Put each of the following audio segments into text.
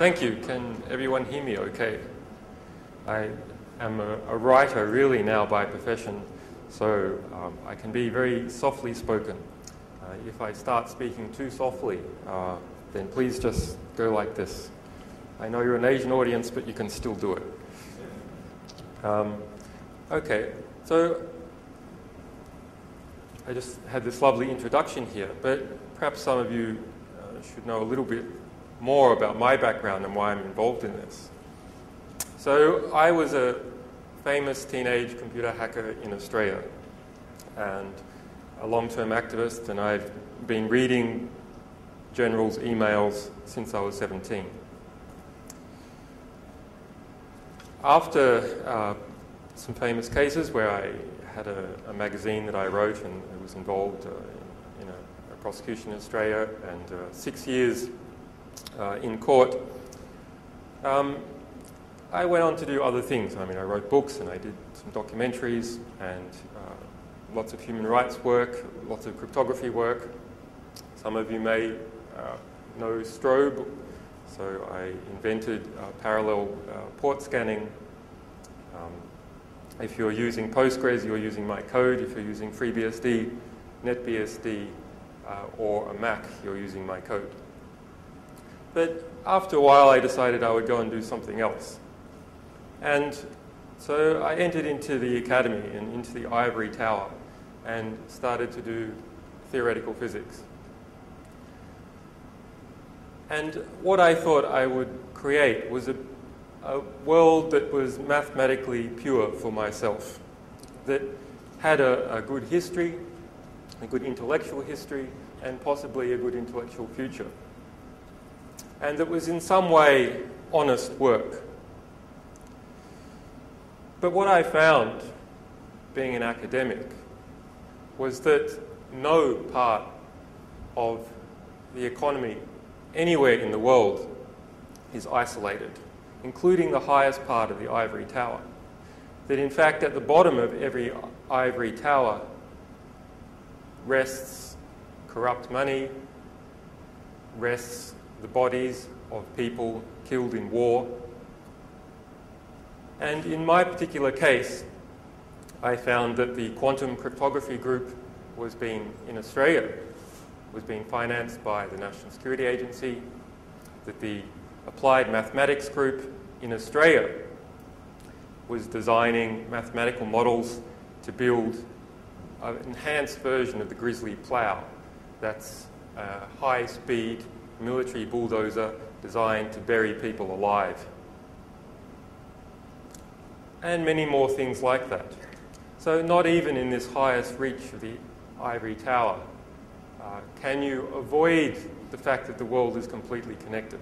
Thank you. Can everyone hear me okay? I am a writer really now by profession, so I can be very softly spoken. If I start speaking too softly, then please just go like this. I know you're an Asian audience, but you can still do it. Okay, so I just had this lovely introduction here, but perhaps some of you should know a little bit more about my background and why I'm involved in this. So I was a famous teenage computer hacker in Australia and a long-term activist, and I've been reading generals' emails since I was 17. After some famous cases where I had a magazine that I wrote and I was involved in a prosecution in Australia and 6 years in court, I went on to do other things. I mean, I wrote books and I did some documentaries and lots of human rights work, lots of cryptography work. Some of you may know Strobe. So I invented parallel port scanning. If you're using Postgres, you're using my code. If you're using FreeBSD, NetBSD, or a Mac, you're using my code. But after a while, I decided I would go and do something else. And so I entered into the academy and into the ivory tower and started to do theoretical physics. And what I thought I would create was a world that was mathematically pure for myself, that had a good history, a good intellectual history, and possibly a good intellectual future. And that was in some way honest work. But what I found, being an academic, was that no part of the economy anywhere in the world is isolated, including the highest part of the ivory tower. That in fact at the bottom of every ivory tower rests corrupt money, rests the bodies of people killed in war. And in my particular case, I found that the quantum cryptography group in Australia was being financed by the National Security Agency, that the applied mathematics group in Australia was designing mathematical models to build an enhanced version of the Grizzly plow. That's a high-speed military bulldozer designed to bury people alive. And many more things like that. So not even in this highest reach of the ivory tower can you avoid the fact that the world is completely connected.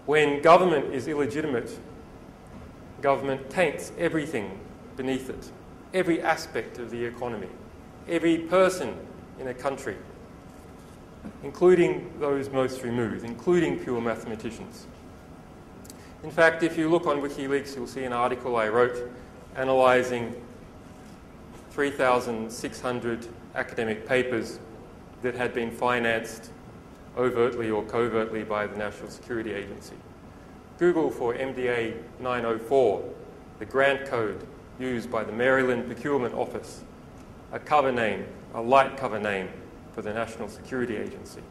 When government is illegitimate, government taints everything beneath it, every aspect of the economy, every person in a country, including those most removed, including pure mathematicians. In fact, if you look on WikiLeaks, you'll see an article I wrote analysing 3,600 academic papers that had been financed overtly or covertly by the National Security Agency. Google for MDA 904, the grant code used by the Maryland Procurement Office, a cover name, a light cover name for the National Security Agency.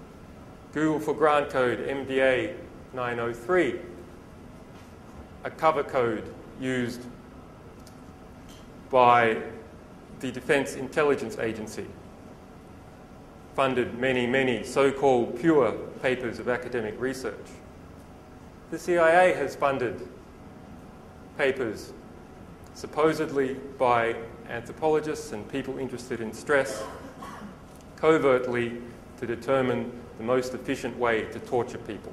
Google for grant code MDA 903, a cover code used by the Defense Intelligence Agency, funded many, many so-called pure papers of academic research. The CIA has funded papers supposedly by anthropologists and people interested in stress, covertly to determine the most efficient way to torture people.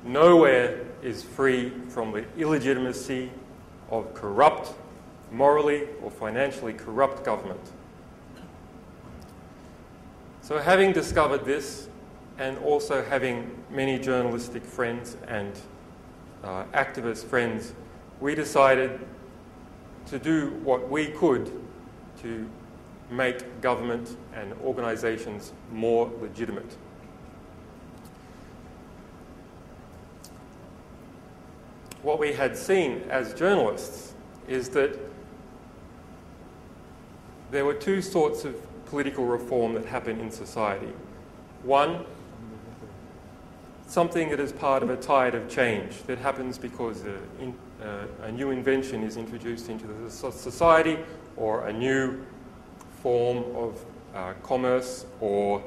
Nowhere is free from the illegitimacy of corrupt, morally or financially corrupt government. So having discovered this, and also having many journalistic friends and activist friends, we decided to do what we could to make government and organisations more legitimate. what we had seen as journalists is that there were two sorts of political reform that happen in society. One, something that is part of a tide of change that happens because a new invention is introduced into the society, or a new form of commerce or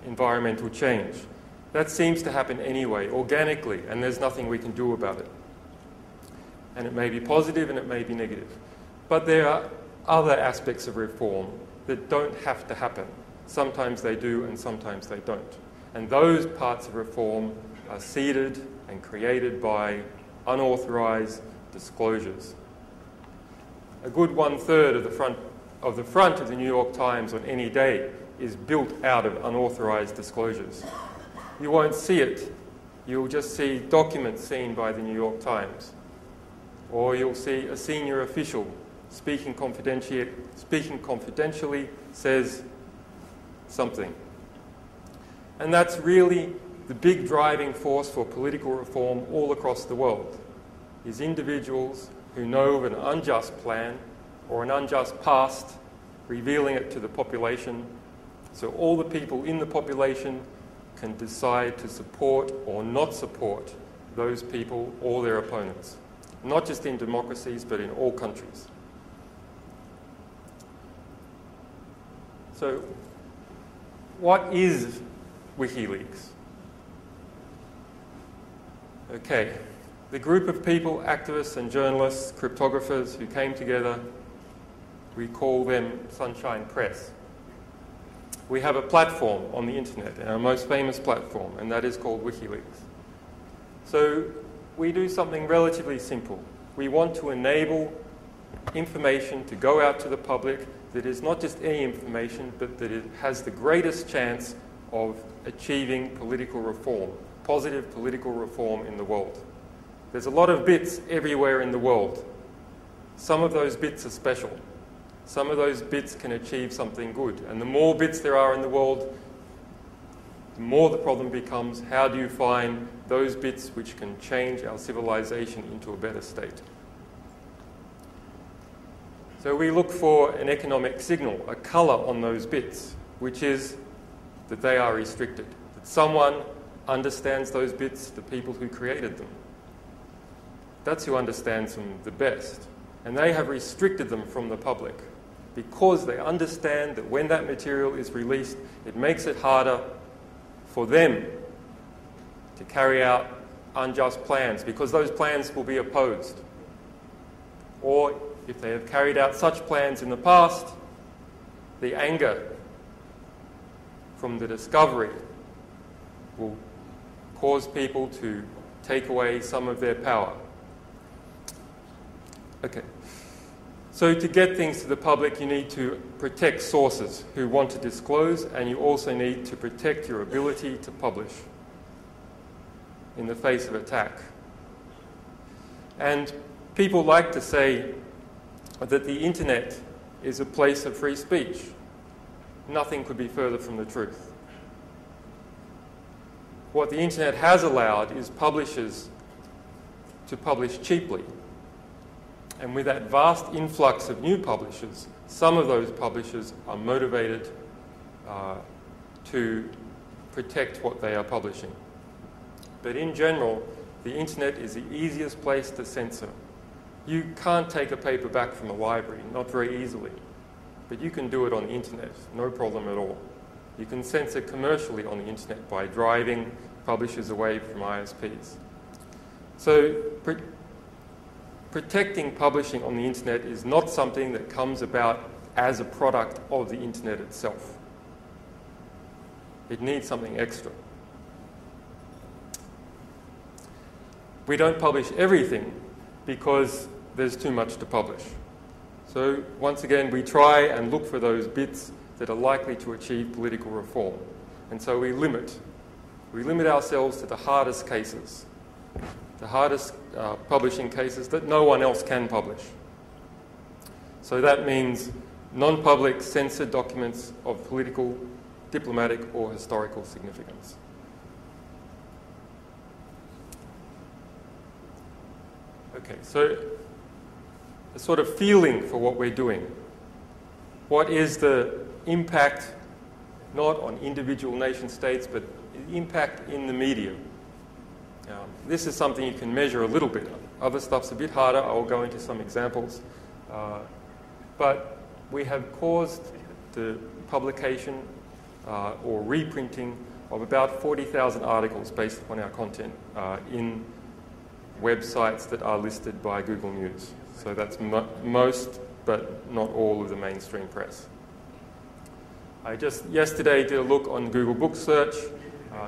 environmental change. That seems to happen anyway, organically, and there's nothing we can do about it. And it may be positive and it may be negative. But there are other aspects of reform that don't have to happen. Sometimes they do and sometimes they don't. And those parts of reform are seeded and created by unauthorized disclosures. A good 1/3 of the front of the New York Times on any day is built out of unauthorized disclosures. You won't see it. You'll just see documents seen by the New York Times. Or you'll see a senior official speaking confidentially says something. And that's really the big driving force for political reform all across the world, is individuals who know of an unjust plan or an unjust past, revealing it to the population, so all the people in the population can decide to support or not support those people or their opponents, not just in democracies, but in all countries. So, what is WikiLeaks? Okay, the group of people, activists and journalists, cryptographers who came together, we call them Sunshine Press. We have a platform on the internet, our most famous platform, and that is called WikiLeaks. So we do something relatively simple. We want to enable information to go out to the public that is not just any information, but that it has the greatest chance of achieving political reform, positive political reform in the world. There's a lot of bits everywhere in the world. Some of those bits are special. Some of those bits can achieve something good. And the more bits there are in the world, the more the problem becomes, how do you find those bits which can change our civilization into a better state? So we look for an economic signal, a color on those bits, which is that they are restricted, that someone understands those bits, the people who created them. That's who understands them the best. And they have restricted them from the public because they understand that when that material is released, it makes it harder for them to carry out unjust plans, because those plans will be opposed. Or if they have carried out such plans in the past, the anger from the discovery will cause people to take away some of their power. Okay. So to get things to the public, you need to protect sources who want to disclose, and you also need to protect your ability to publish in the face of attack. And people like to say that the internet is a place of free speech. Nothing could be further from the truth. What the internet has allowed is publishers to publish cheaply. And with that vast influx of new publishers, some of those publishers are motivated to protect what they are publishing. But in general, the internet is the easiest place to censor. You can't take a paper back from a library, not very easily. But you can do it on the internet, no problem at all. You can censor commercially on the internet by driving publishers away from ISPs. So protecting publishing on the internet is not something that comes about as a product of the internet itself. It needs something extra. We don't publish everything because there's too much to publish. So once again, we try and look for those bits that are likely to achieve political reform. And so we limit ourselves to the hardest cases, the hardest publishing cases that no one else can publish. So that means non-public censored documents of political, diplomatic, or historical significance. Okay, so a sort of feeling for what we're doing. What is the impact, not on individual nation states, but the impact in the media? This is something you can measure a little bit. Other stuff's a bit harder. I will go into some examples. But we have caused the publication or reprinting of about 40,000 articles based upon our content in websites that are listed by Google News. So that's most, but not all of the mainstream press. I just yesterday did a look on Google Book Search.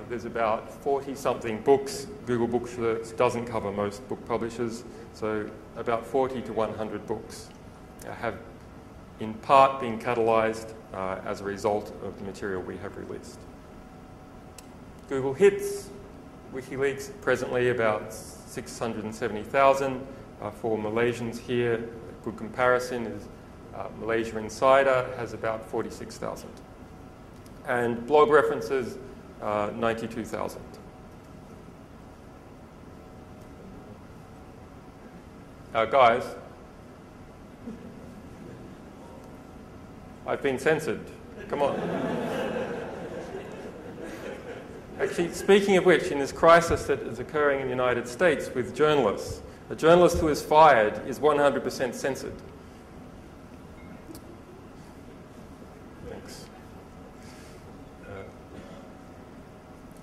There's about 40-something books. Google Book Search doesn't cover most book publishers, so about 40 to 100 books have in part been catalyzed as a result of the material we have released. Google Hits, WikiLeaks, presently about 670,000. For Malaysians here, a good comparison is Malaysia Insider has about 46,000. And blog references, 92,000. Guys, I've been censored. Come on. Actually, speaking of which, in this crisis that is occurring in the United States with journalists, a journalist who is fired is 100% censored. Thanks.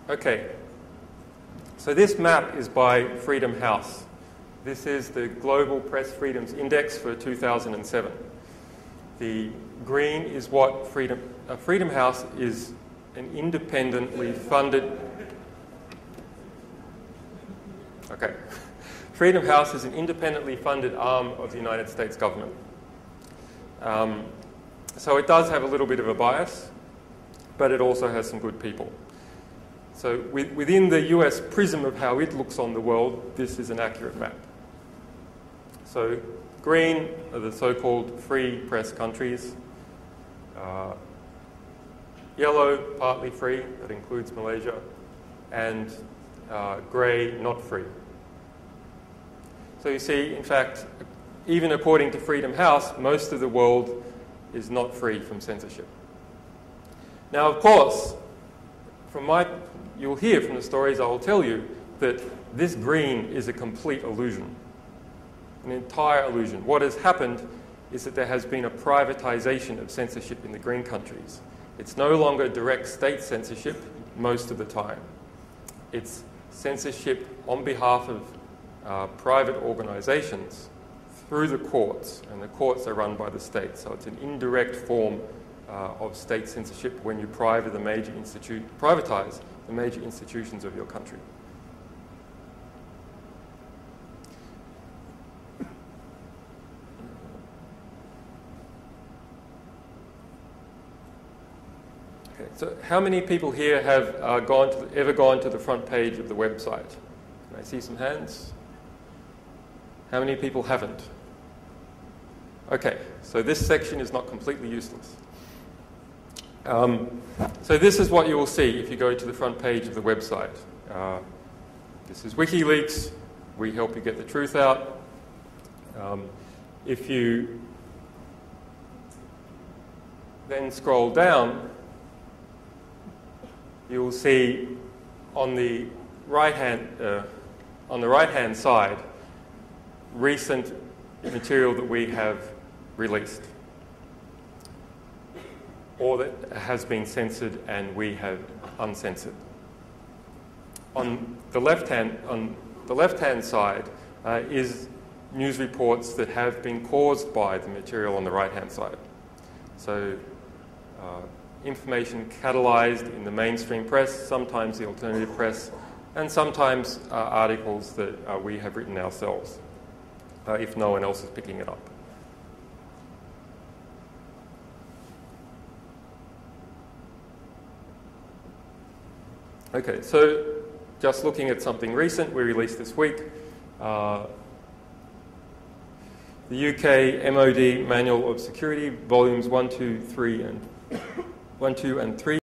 Okay. So this map is by Freedom House. This is the Global Press Freedoms Index for 2007. The green is what Freedom House is an independently funded... Okay. Freedom House is an independently funded arm of the United States government. So it does have a little bit of a bias, but it also has some good people. So within the US prism of how it looks on the world, this is an accurate map. So green are the so-called free press countries. Yellow, partly free, that includes Malaysia, and grey, not free. So you see, in fact, even according to Freedom House, most of the world is not free from censorship. Now, of course, you'll hear from the stories I will tell you that this green is a complete illusion, an entire illusion. What has happened is that there has been a privatization of censorship in the green countries. It's no longer direct state censorship most of the time. It's censorship on behalf of private organizations through the courts, and the courts are run by the state. So it's an indirect form of state censorship when you privatize the major institutions of your country. Okay, so how many people here have ever gone to the front page of the website? Can I see some hands? How many people haven't? Okay, so this section is not completely useless. So this is what you will see if you go to the front page of the website. This is WikiLeaks. We help you get the truth out. If you then scroll down, you will see on the right-hand side recent material that we have released, or that has been censored and we have uncensored. On the left-hand side is news reports that have been caused by the material on the right-hand side. So information catalyzed in the mainstream press, sometimes the alternative press, and sometimes articles that we have written ourselves, if no one else is picking it up. Okay, so just looking at something recent we released this week, the UK MOD Manual of Security, volumes 1, 2, and 3.